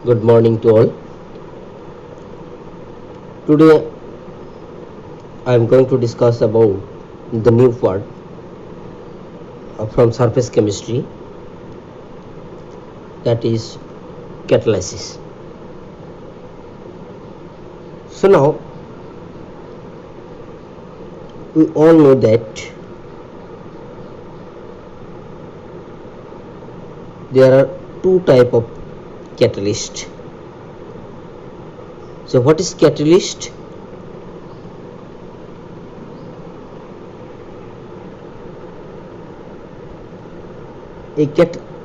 Good morning to all. Today I am going to discuss about the new word from surface chemistry, that is catalysis. So now we all know that there are two type of catalyst. So what is catalyst? A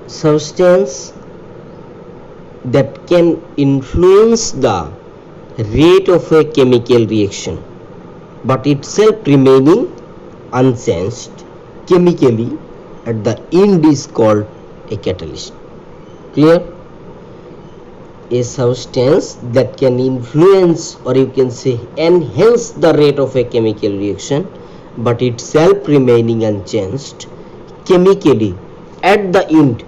substance that can influence the rate of a chemical reaction but itself remaining unchanged chemically at the end is called a catalyst. Clear? A substance that can influence, or you can say enhance, the rate of a chemical reaction but itself remaining unchanged chemically at the end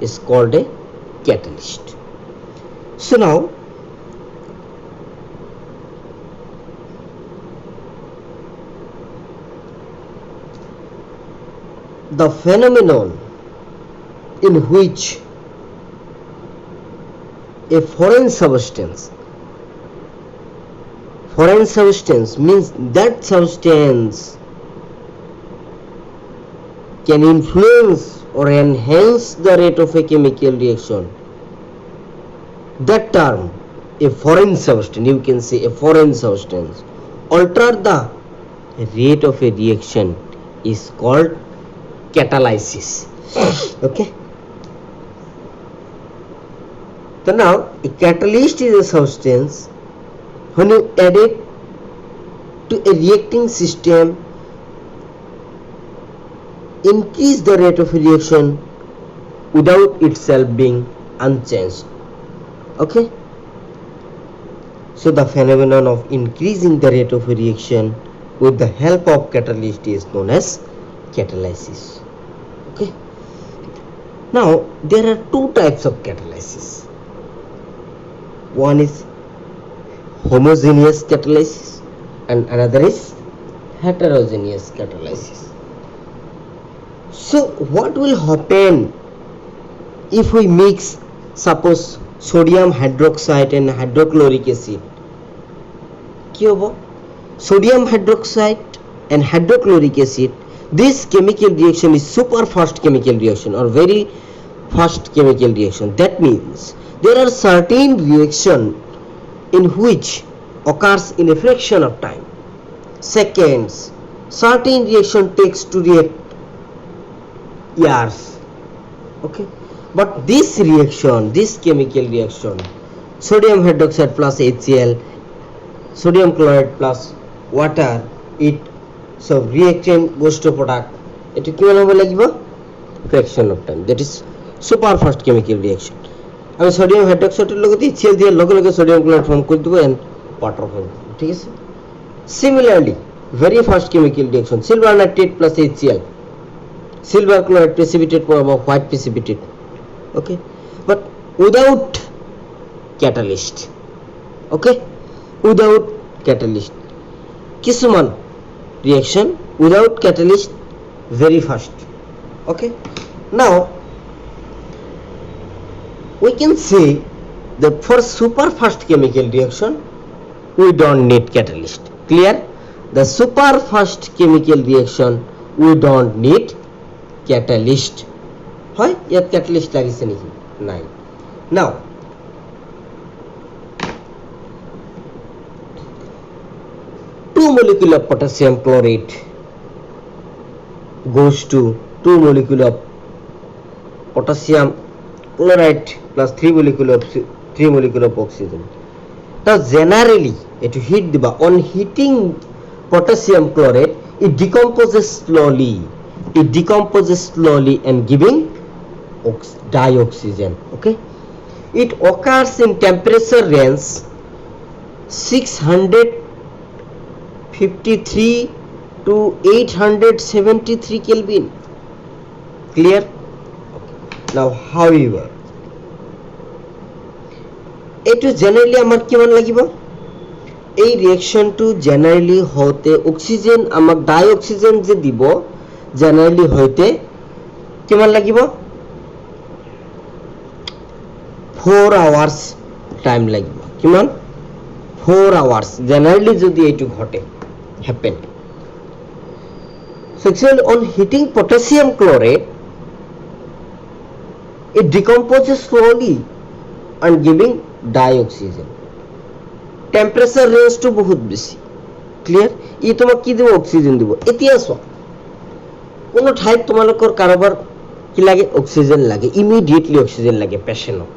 is called a catalyst. So now the phenomenon in which a foreign substance means that substance can influence or enhance the rate of a chemical reaction. That term, a foreign substance, you can say a foreign substance, alter the rate of a reaction is called catalysis. Okay. So now a catalyst is a substance when you add it to a reacting system increase the rate of reaction without itself being unchanged. Okay. So the phenomenon of increasing the rate of reaction with the help of catalyst is known as catalysis. Okay. Now there are two types of catalysis. One is homogeneous catalysis and another is heterogeneous catalysis. So what will happen if we mix, suppose, sodium hydroxide and hydrochloric acid? কি হবো? Sodium hydroxide and hydrochloric acid, this chemical reaction is super fast chemical reaction or very fast chemical reaction. That means there are certain reaction in which occurs in a fraction of time, seconds. Certain reaction takes to react years. Okay. But this reaction, this chemical reaction, sodium hydroxide plus HCl, sodium chloride plus water, it so reaction goes to product, এটা কি হবে লাগিব fraction of time, that is super fast chemical reaction. আমি sodium হাইড্রোক্সাইডের লগে HCl দিয়ে লগে লগে sodium chloride form করে দেব এন্ড ওয়াটার ফর্ম, ঠিক আছে? Similarly, very fast chemical reaction, silver nitrate plus HCl, silver chloride precipitate পড়াবো white precipitate. Okay, but without catalyst. Okay, without catalyst, কিছুমান reaction without catalyst very fast. Okay, now we can say that for super fast chemical reaction we don't need catalyst. Clear? The super fast chemical reaction we don't need catalyst. হয় ইয়াত catalyst লাগিছে নেকি? নাই. Now two molecule of potassium chlorate goes to 2 molecule of potassium chloride plus 3 molecule of oxygen. Now generally it heat diba, on heating potassium chlorate it decomposes slowly and giving dioxygen. Okay, it occurs in temperature range 653 to 873 Kelvin. Clear? Now however, এইটো generally আমাৰ কিমান লাগিব এই ৰিয়েকশ্যনটো generally হওঁতে oxygen আমাক die oxygen যে দিব generally হওঁতে কিমান লাগিব 4 আৱাৰ্ছ টাইম লাগিব কিমান 4 আৱাৰ্ছ জেনাৰেলি যদি এইটো ঘটে happen so actually on heating potassium chlorate it decomposes slowly and giving dioxygen temperature range to বহুত বেশি ক্লিয়ার ই তোমাক কি দিব অক্সিজেন দিব এতিয়া চোৱা কোনো ঠাইত তোমালোকৰ কাৰোবাৰ কি লাগে অক্সিজেন লাগে ইমিডিয়েটলি অক্সিজেন লাগে পেশেন্টক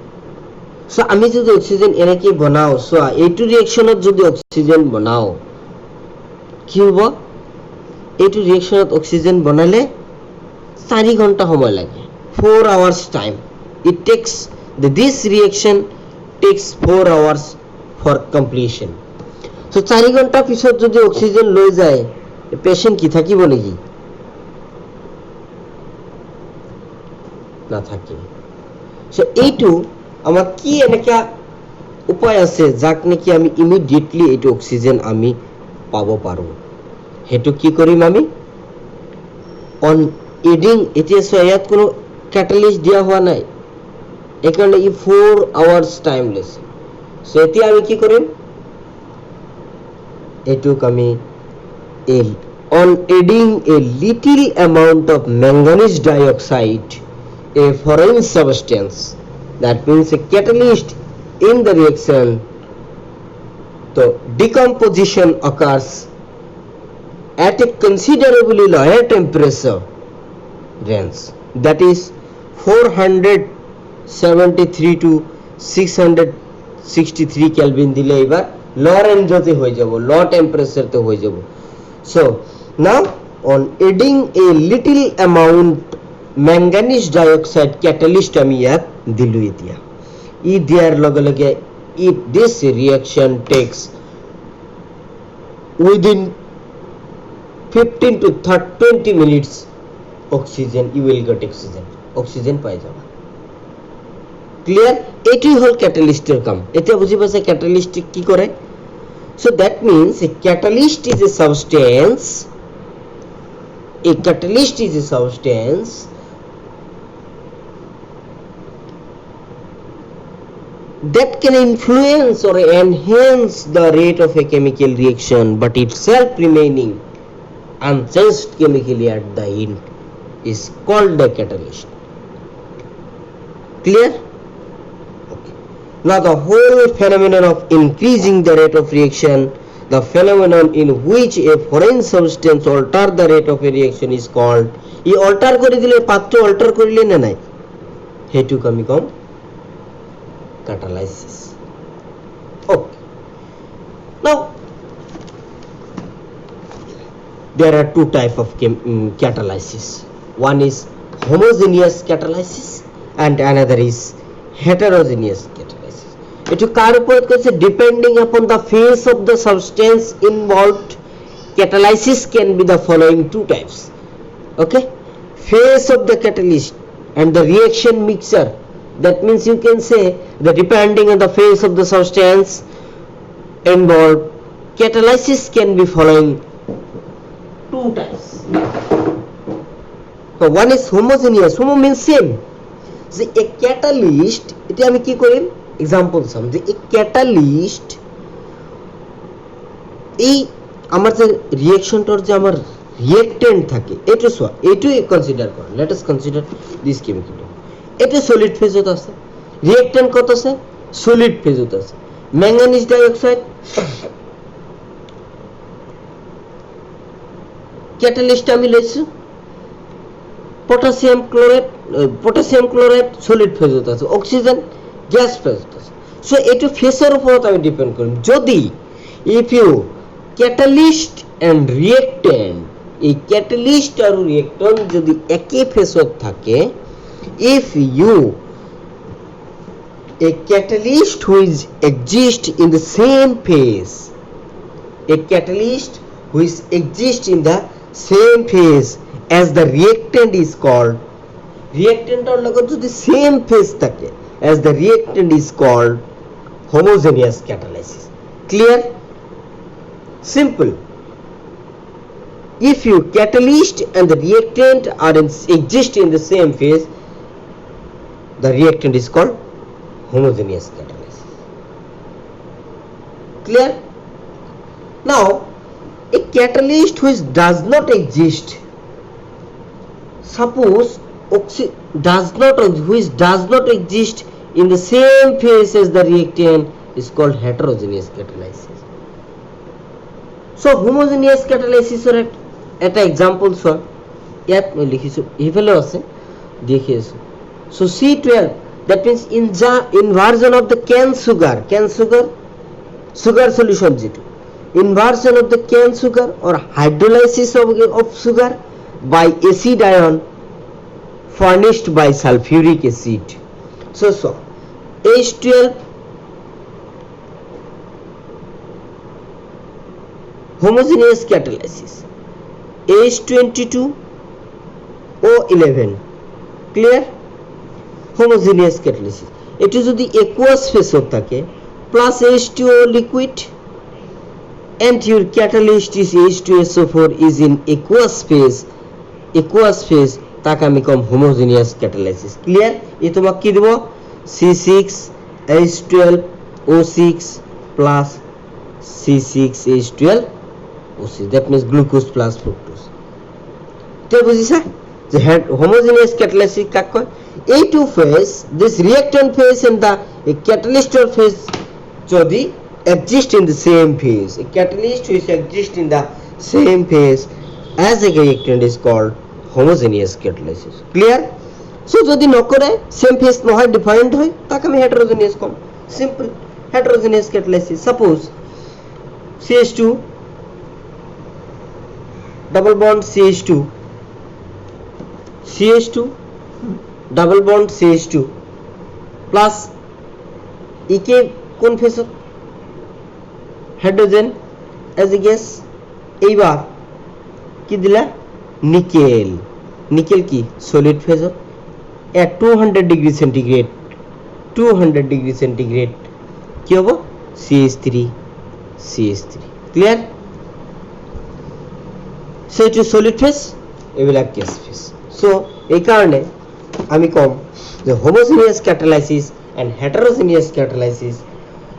সো আমি যদি অক্সিজেন এনেকে বনাও চোৱা এইটো ৰিয়েকশ্যনত যদি অক্সিজেন বনাও কি হ'ব এইটো ৰিয়েকশ্যনত অক্সিজেন বনালে 4 ঘণ্টা সময় লাগে 4 hours time it takes this reaction takes 4 hours for completion so 4 ঘণ্টা পিছত যদি অক্সিজেন লৈ যায় পেশেন্ট কি থাকিব নেকি না থাকে সো এইটো আমাৰ কি এনেকা উপায় আছে যাক নেকি আমি ইমিডিয়েটলি এইটো অক্সিজেন আমি পাব পাৰো হেতু কি কৰিম আমি অন এডিং এতিয়া সো ইয়াত কোনো ক্যাটালিস্ট দিয়া হোৱা নাই একাৰণে ই 4 hours টাইম লৈছে সো এতিয়া আমি কি কৰিম এটুক আমি on adding a little amount of manganese dioxide a foreign substance that means a catalyst in the reaction so decomposition occurs at a considerably lower temperature range that is 473 to 663 Kelvin দিলে এবার লো রেঞ্জতে হয়ে যাব লো টেম্পারেচারতে হয়ে যাব so now on adding a little amount manganese dioxide catalyst আমি ইয়াত দিলু এতিয়া ই দিয়াৰ লগে লগে if this reaction takes within 15 to 20 minutes oxygen you will get oxygen পাই যাবা ক্লিয়ার এটাই হল ক্যাটালিস্টের কাম এটা বুঝি পাইছে ক্যাটালিস্ট কি করে so that means a catalyst is a substance that can influence or enhance the rate of a chemical reaction but itself remaining unchanged chemically at the end is called a catalyst clear okay now the whole phenomenon of increasing the rate of reaction the phenomenon in which a foreign substance alter the rate of a reaction is called e alter করে দিলে পাত্র alter করিলে না নাই হেতুক আমি কম catalysis okay now there are two type of catalysis one is homogeneous catalysis and another is heterogeneous catalysis it কার উপর করছে depending upon the phase of the substance involved catalysis can be the following two types okay phase of the catalyst and the reaction mixture that means you can say that depending on the phase of the substance involved catalysis can be following two types so one is homogeneous homo means same যে a catalyst এটা আমি কি করিম example সাম যে a catalyst এই আমার যে রিঅ্যাকশনটার যে আমার রিঅ্যাক্টেন্ট থাকে এটা সো এটাই কনসিডার কর let us consider this chemical এটা সলিড ফেজত আছে রিঅ্যাক্টেন্ট কত আছে সলিড ফেজত আছে ম্যাঙ্গানিজ ডাইঅক্সাইড ক্যাটালিস্ট আমি লইছি potassium chloride solid phase আছে oxygen gas phase আছে so এটো ফেজের উপর আমি ডিপেন্ড করি যদি if you catalyst and reactant এই catalyst আর reactant যদি একই ফেজত থাকে if you a catalyst which exist in the same phase in the same phase as the reactant is called reactant or লগত যদি same phase থাকে as the reactant is called homogeneous catalysis. Clear? Simple. If you catalyst and the reactant exist in the same phase, the reactant is called homogeneous catalysis. Clear? Now, a catalyst which does not exist, suppose which does not exist in the same phase as the reactant is called heterogeneous catalysis. So homogeneous catalysis এটা example চোৱা, ইয়াত মই লিখিছোঁ এইফালেও আছে দেখি আছোঁ. So C12, that means in the inversion of the cane sugar solution যেটো inversion of the cane sugar or hydrolysis of sugar by acid ion furnished by sulfuric acid. So H12 homogeneous catalysis, H22O11. Clear? Homogeneous catalysis. It is the aqueous phase থাকে plus H2O liquid and your catalyst is H2SO4 is in aqueous phase তাকে আমি কম homogeneous catalysis. Clear? এই তোমাক কি দিব C6H12O6 plus C6H12O6, that means glucose plus fructose. তো বুঝিছা যে homogeneous catalysis কাক কয়? এই two phase, this reactant phase and the catalyst phase যদি exist in the same phase, a catalyst which exists in the same phase as a reactant is called homogeneous catalysis. Clear? So যদি নকরে same phase নহয় different হয় তাকে আমি heterogeneous কম. Simple. Heterogeneous catalysis. Suppose CH2 double bond CH2 double bond CH2 plus একে কোন ফেজত hydrogen as a gas. এইবার কি দিলা নিকেল কি সলিড ফেজত at 200 degree centigrade কি হবে CH3. Clear? So it is solid phase, এইবিলাক gas phase. So এই কারণে আমি কম যে homogeneous catalysis and heterogeneous catalysis.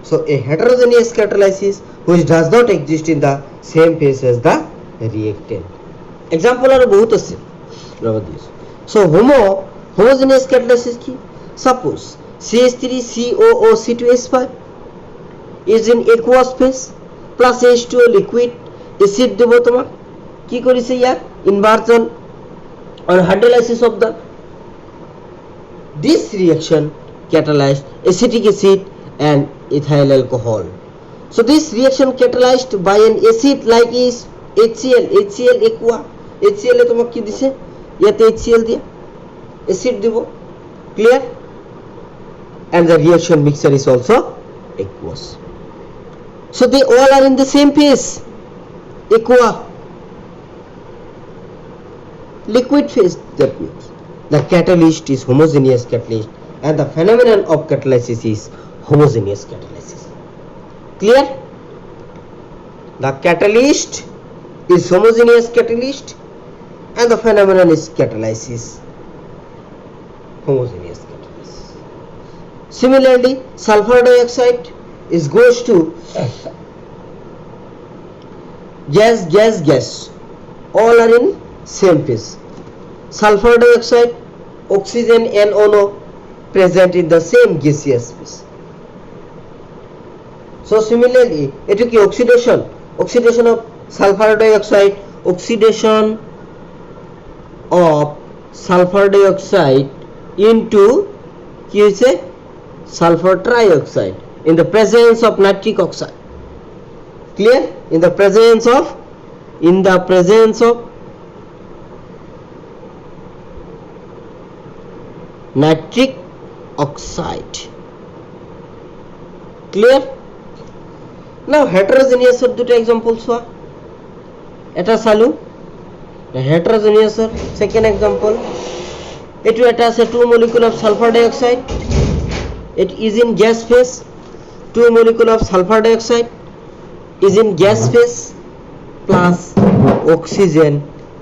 So a heterogeneous catalysis which does not exist in the same phase as the reactant. Example are বহুত আছে. So homogeneous catalysis কি? Suppose CH3COO2S5 is in aqueous phase plus H2O liquid acid দেব তোমাক কি কৰিছে ইয়াত inversion or hydrolysis of the this reaction catalyzed acetic acid and ethyl alcohol. So this reaction catalyzed by an acid like is HCl aqua. HCl এ তোমাক কি দিছে ইয়াতে HCl দিয়া acid দিব. Clear? And the reaction mixture is also aqueous. So they all are in the same phase, aqua, liquid phase. That means the catalyst is homogeneous catalyst and the phenomenon of catalysis is homogeneous catalysis. Clear? The catalyst is homogeneous catalyst and the phenomenon is catalysis, homogeneous catalysis. Similarly, sulfur dioxide is goes to gas. All are in same phase. Sulfur dioxide, oxygen and NO present in the same gaseous phase. So similarly, eto ki oxidation of sulfur dioxide, oxidation of sulfur dioxide into ki hoise sulfur trioxide in the presence of nitric oxide. Clear? In the presence of nitric oxide. Clear? Now heterogeneous er দুটো example চোৱা. এটা চালু heterogeneous er second example. এটো এটা আছে 2 molecule of sulfur dioxide. It is in gas phase 2 molecule of sulfur dioxide is in gas phase plus oxygen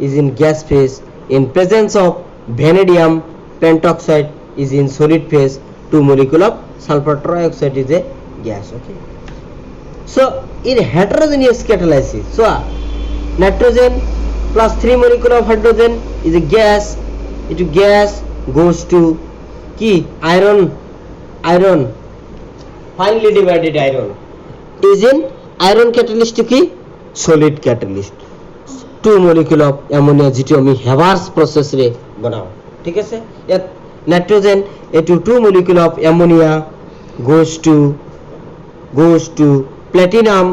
is in gas phase in presence of vanadium pentoxide is in solid phase. 2 molecule of sulfur trioxide is a gas. Okay, so in heterogeneous catalysis, so nitrogen plus 3 molecule of hydrogen is a gas. It gas goes to key iron finely divided iron is in iron catalyst to key solid catalyst. 2 molecule of ammonia যেটা আমি হেভার্স process রে বানাও, ঠিক আছে। Nitrogen into 2 molecule of ammonia goes to platinum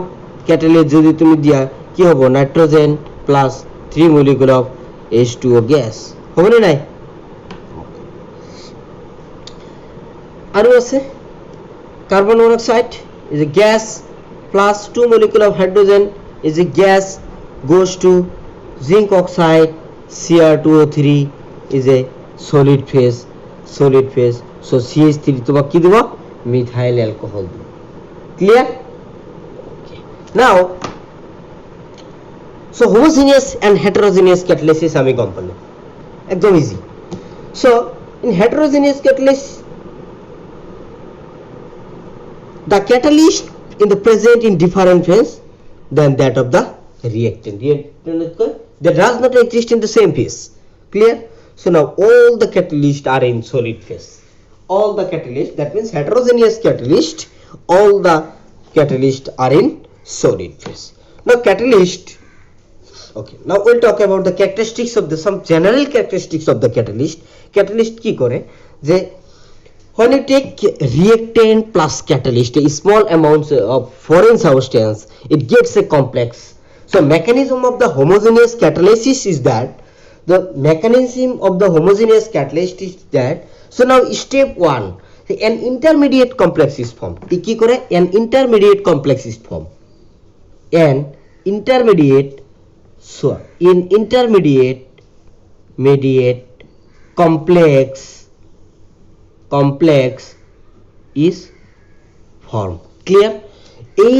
catalyst যদি তুমি দিয়া কি হবে nitrogen plus 3 molecule of H2O gas হবে না নাই। আরো আছে carbon monoxide is a gas plus 2 molecule of hydrogen is a gas goes to zinc oxide Cr2O3 is a solid phase. So CH3 তোমাকে কি দেব মিথাইল অ্যালকোহল দেব। Clear? Now so homogeneous and heterogeneous catalysis আমি কম করলাম, একদম easy. so in heterogeneous catalysis the catalyst in the present in different phase than that of the reactant that does not exist in the same phase. Clear? So now all the catalysts are in solid phase. All the catalysts, that means heterogeneous catalyst, all the catalysts are in solid phase. Now catalyst, okay, now we'll talk about the characteristics of the some general characteristics of the catalyst. Catalyst কি করে যে when you take reactant plus catalyst, a small amounts of foreign substance, it gets a complex. So mechanism of the homogeneous catalysis is that so now step 1, an intermediate complex is formed. কি করে an intermediate complex is formed. An intermediate, so in intermediate complex is formed. Clear? এই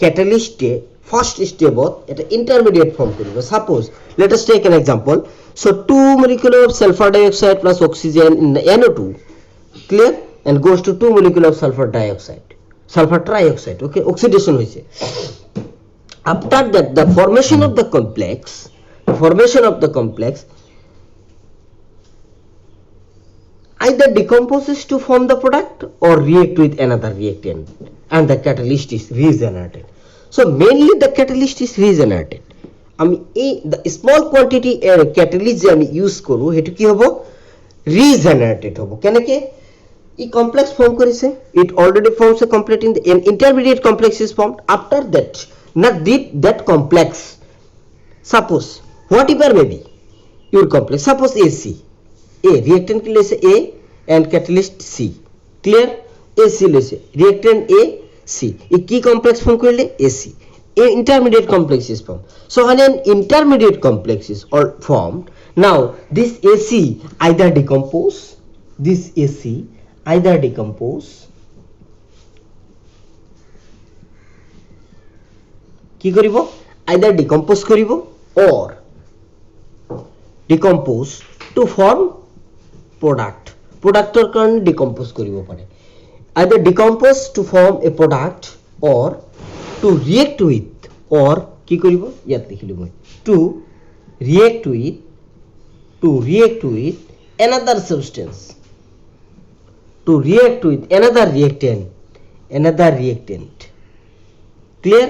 ক্যাটালিস্টে first স্টেপত এটা intermediate form করিব। Suppose let us take an example. So 2 molecule of sulfur dioxide plus oxygen in the NO2, clear, and goes to 2 molecule of sulfur trioxide. Okay, oxidation হইছে। After that the formation of the complex either decomposes to form the product or react with another reactant and the catalyst is regenerated. So mainly the catalyst is regenerated. আমি এই the small quantity catalyst যে আমি use করব হেতু কি হবে regenerated হবে। কেনকে এই complex form করেছে, it already forms a complete in the intermediate complex is formed. After that not that complex, suppose whatever may be your complex, suppose AC, A reactant কি লেছে A and catalyst C, clear? AC লেছে reactant A C, এই কি complex form করলে AC, a intermediate complex is formed. So when an intermediate complex is formed, now this AC either decompose কি করিব either decompose করিব or decompose to form productৰ কাৰণে decompose কৰিব পাৰে, either decompose to form a product or to react with, or কি কৰিব ইয়াত লিখিলো মই to react with another substance, to react with another reactant, clear?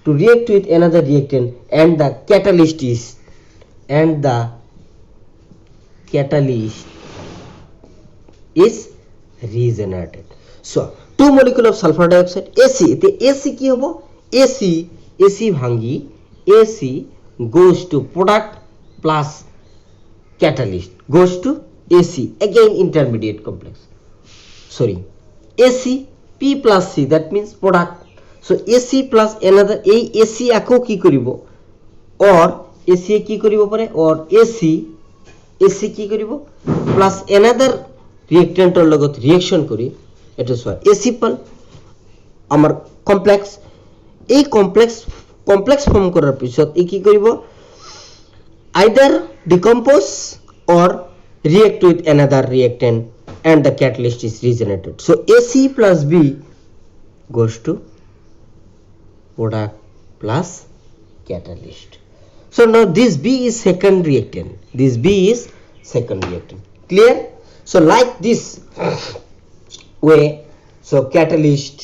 To react with another reactant and the catalyst is regenerated. So 2 molecule of sulfur dioxide AC, the AC কি হবে AC ভাঙি AC goes to product plus catalyst goes to AC, again intermediate complex, sorry AC P plus C, that means product. So AC plus another a AC আকো কি করিব or AC কি করিব পারে or AC কি করিব plus another reactant লগত reaction করি এইটো চোৱা এ চিম্পল আমাৰ কমপ্লেক্স এই কমপ্লেক্স ফৰ্ম কৰাৰ পিছত ই কি কৰিব either decompose or react with another reactant and the catalyst is regenerated. So AC plus B goes to product plus catalyst. So now this B is second reactant. This B is second reactant. Clear? So like this way, so catalyst,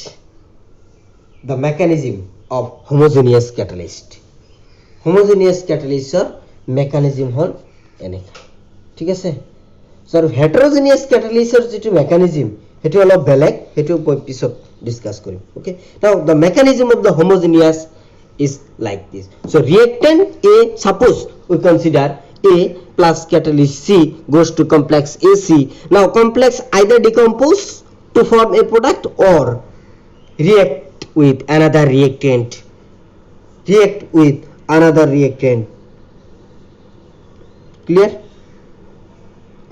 the mechanism of homogeneous catalyst. Homogeneous catalyst mechanism হল এনেকা ঠিক আছে সর হেটেৰোজেনিয়াছ ক্যাটালিসৰ যেটো mechanism হেটো অলপ বেলেগ হেটো পিছত discuss Karim okay now the mechanism of the homogeneous is like this. So reactant A, suppose we consider A plus catalyst C goes to complex AC. Now complex either decompose to form a product or react with another reactant. Clear?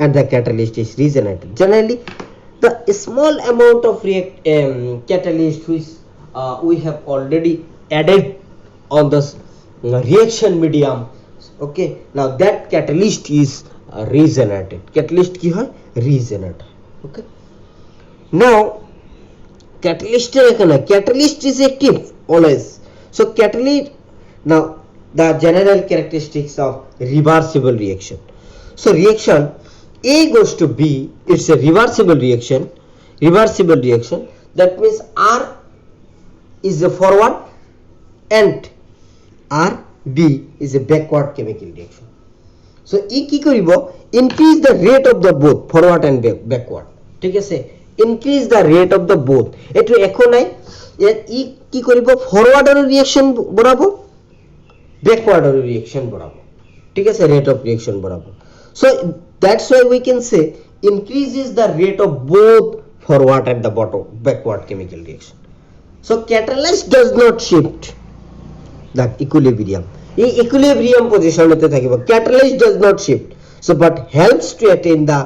And the catalyst is regenerated. Generally the small amount of catalyst which we have already added on the reaction medium, okay, now that catalyst is regenerated. Catalyst ki hoy regenerated. Okay, now catalyst is active always. So catalyst, now the general characteristics of reversible reaction. So reaction A goes to B, it's a reversible reaction. That means R is a forward and RB is a backward chemical reaction. So E কি কৰিব increase the rate of the both forward and backward. ঠিক আছে, increase the rate of the both. এটো একো নাই, ই কি কৰিব forward reaction বঢ়াব, backward reaction বঢ়াব, ঠিক আছে, rate of reaction বঢ়াব. So that's why we can say increases the rate of both forward and the backward chemical reaction. So catalyst does not shift the equilibrium. এই equilibrium position তে থাকিব, catalyst does not shift, so but helps to attain the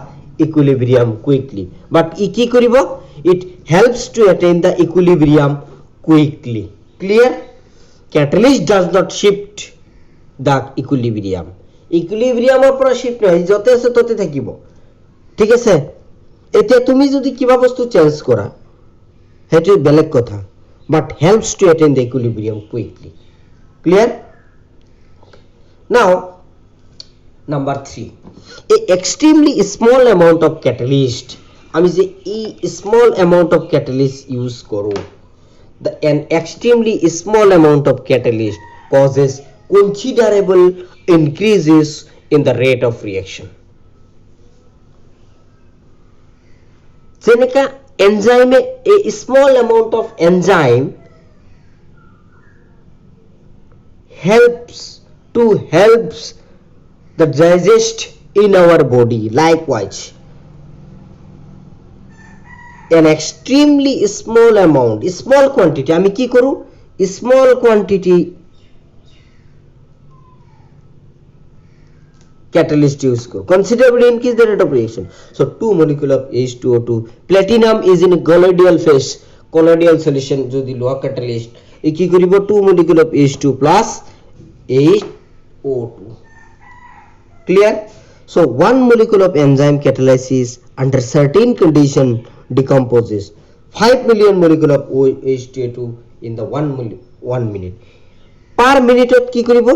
equilibrium quickly. But ই কি কৰিব, it helps to attain the equilibrium quickly. Clear? Catalyst does not shift the equilibrium. ইকুইলিব্রিয়ামৰ পৰা shift নহয়, যতে আছে ততে থাকিব, ঠিক আছে। এতিয়া তুমি যদি কিবা বস্তু চেঞ্জ কৰা হেটো বেলেগ কথা, but helps to attain the equilibrium quickly. Clear? Now number 3, A extremely small amount of catalyst, আমি যে এই small amount of catalyst use করো, an extremely small amount of catalyst causes considerable increases in the rate of reaction. যেনেকা enzyme, a small amount of enzyme helps the digest in our body. Likewise, an extremely small amount, small quantity, আমি কি করু, small quantity catalyst use karo, considerably increase the rate of reaction. So 2 molecule of H2O2, platinum is in colloidal phase, colloidal solution jodi loha catalyst e ki koribo 2 molecule of H2 plus HO2. Clear? So 1 molecule of enzyme catalysis under certain condition decomposes 5 million molecule of H2O2 in the 1 minute. Per minute ki koribo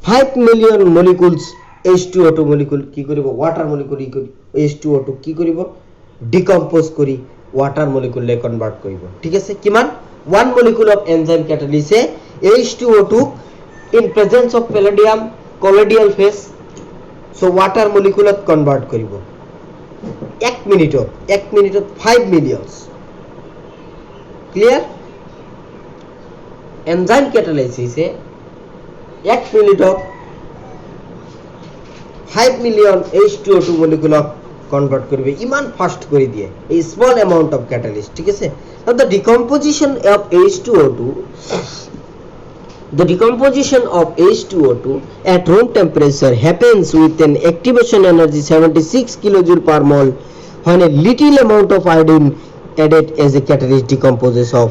5 million molecules H2O2 molecule কি কৰিব, water molecule H2O2 কি কৰিব, decompose কৰি water molecule convert কৰিব, ঠিক আছে। কিমান 1 molecule of enzyme catalyst H2O2 in presence of palladium colloidal phase, so water molecule convert কৰিব 1 মিনিটত 5 millions. Clear? enzyme catalysis 1 মিনিটত 5 million H2O2 molecule convert করবে, ইমান ফাস্ট করে দিয়ে এই স্মল অ্যামাউন্ট অফ ক্যাটালিস্ট, ঠিক আছে। Now the decomposition of H2O2 at room temperature happens with an activation energy 76 kilojoule per mole when a little amount of iodine added as a catalyst decomposes of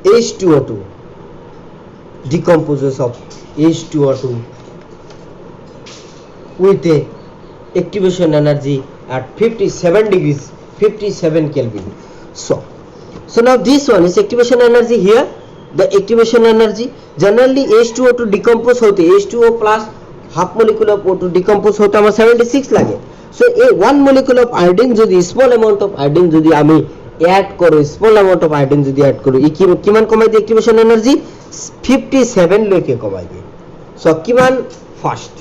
H2O2, decomposes of H2O2 with a activation energy at 57 degrees 57 Kelvin. So now this one is activation energy. Here the activation energy, generally H2O2 decompose होते H2O plus half molecule of O2 decompose होता हमारा 76 লাগে. So a one molecule of iodine যদি small amount of iodine যদি আমি add করো, small amount of iodine যদি add করো, কিমান কমাই দিয়ে activation energy 57 লৈকে কমাই দিয়ে. So কিমান fast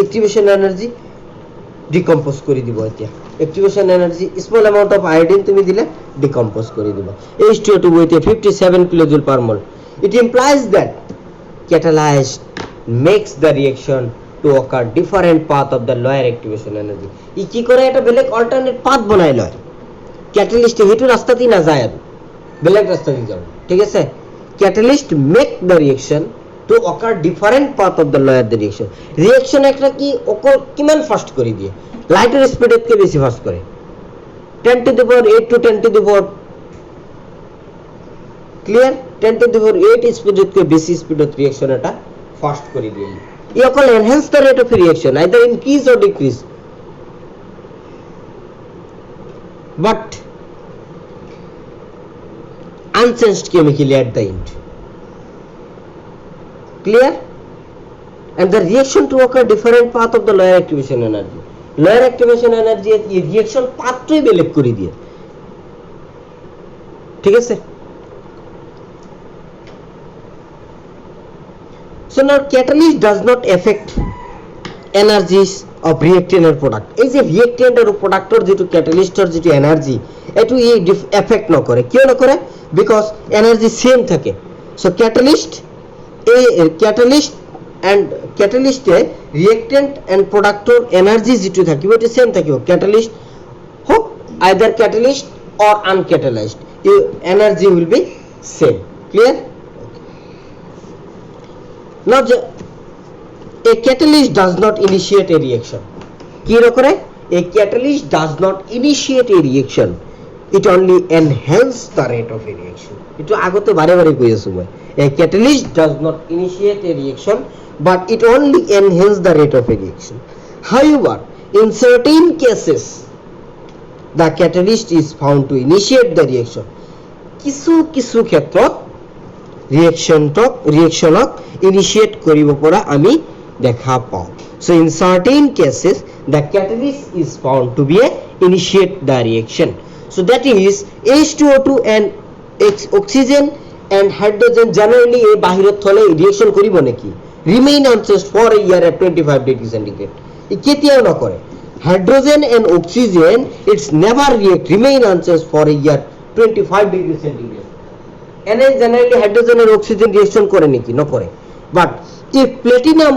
activation energy ডিকম্পোজ কৰি দিব। এতিয়া activation energy small amount of iodine তুমি দিলে ডিকম্পোজ কৰি দিব H2O2 with 57 kilojoule per mole. It implies that catalyst makes the reaction to occur different path of the lower activation energy. ই কি কৰে, এটা বেলেগ alternate path বনাই লয় catalyst, হেতু ৰাস্তাতেই না যায় আৰু বেলেগ ৰাস্তাতেই যাব। ঠিক আছে, catalyst make the reaction to occur different path of the lower the reaction. Reaction একটা কি অকল কিমান ফাস্ট কৰি দিয়ে, লাইটের স্পিডত কে বেশি ফাস্ট করে 10 to the power 8 to 10 to the power clear 10 to the power 8 স্পিডত কে বেশি স্পিডত রিঅ্যাকশন এটা ফাস্ট করে দিয়ে ই অকল enhance the rate of reaction, either increase or decrease, but unchanged chemically at the end. Clear? And the reaction to occur different path of the lower activation energy. Lower activation energy reaction path to বেলেগ করে দিয়ে। ঠিক আছে, so now catalyst does not affect energies of reactant and product. এই যে reactant আর productৰ যেটো catalystৰ যেটো energy এটো ই এফেক্ট নকৰে, কিয় নকৰে, because energy same থাকে। so catalyst and catalyst reactant and productor energy যেটো থাকিব এটো সেম থাকিব, catalyst হোক either catalyst or uncatalyzed, energy will be same. Clear? Now a catalyst does not initiate a reaction. কি করে, a catalyst does not initiate a reaction, it only enhance the rate of a reaction. এটা আগতে বারে বারে কই আছো মই, a catalyst does not initiate a reaction but it only enhance the rate of a reaction. However, in certain cases the catalyst is found to initiate the reaction. কিছু ক্ষেত্ৰত ৰিঅ্যাকশনক initiate কৰিব পৰা আমি দেখা পাওঁ। so in certain cases the catalyst is found to be initiate the reaction. so that is H2O2 and oxygen and hydrogen generally এই বাহিৰত থলে রিঅ্যাকশন কৰিব নেকি, remain unchanged for a year at 25 degrees centigrade. ই কেতিয়াও নকৰে। hydrogen and oxygen it's never react, remain unchanged for a year 25 degrees centigrade. এনে generally hydrogen and oxygen reaction করে নাকি, নকরে। but if platinum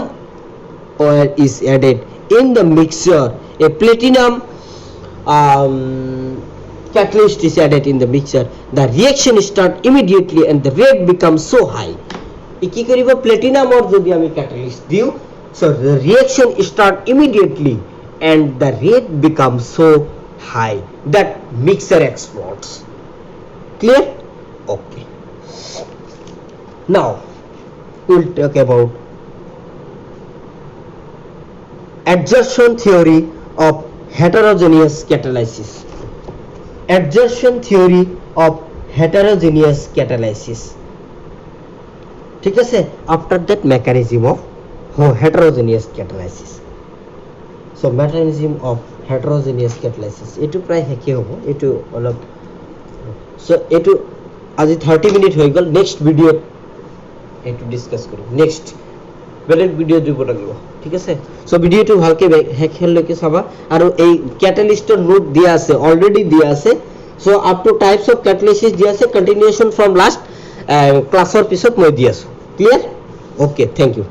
oil is added in the mixture, a platinum catalyst is added in the mixture, the reaction start immediately and the rate becomes so high. কি করিব, platinum or যদি আমি catalyst দিও, so the reaction start immediately and the rate becomes so high that mixture explodes. Clear? Okay, now we'll talk about adsorption theory of heterogeneous catalysis. Adsorption theory of heterogeneous catalysis. ঠিক আছে, after that mechanism of heterogeneous catalysis. so mechanism of heterogeneous catalysis এটো প্রায় হেকে হ'ব, এটো অলপ so এটো আজি 30 minute হৈ গল, নেক্সট ভিডিওত এটো ডিসকাস কৰিম, নেক্সট বেলেগ ভিডিও দিব লাগিব। ঠিক আছে, সো ভিডিওটো ভালকে হেকলৈকে চাবা আৰু এই ক্যাটালিস্টৰ নোট দিয়া আছে, অলরেডি দিয়া আছে। So up two types of catalysis দিয়া আছে, কন্টিনিউয়েশন ফ্রম লাস্ট ক্লাসৰ পিছত মই দি আছো। ক্লিয়ার? Okay, thank you.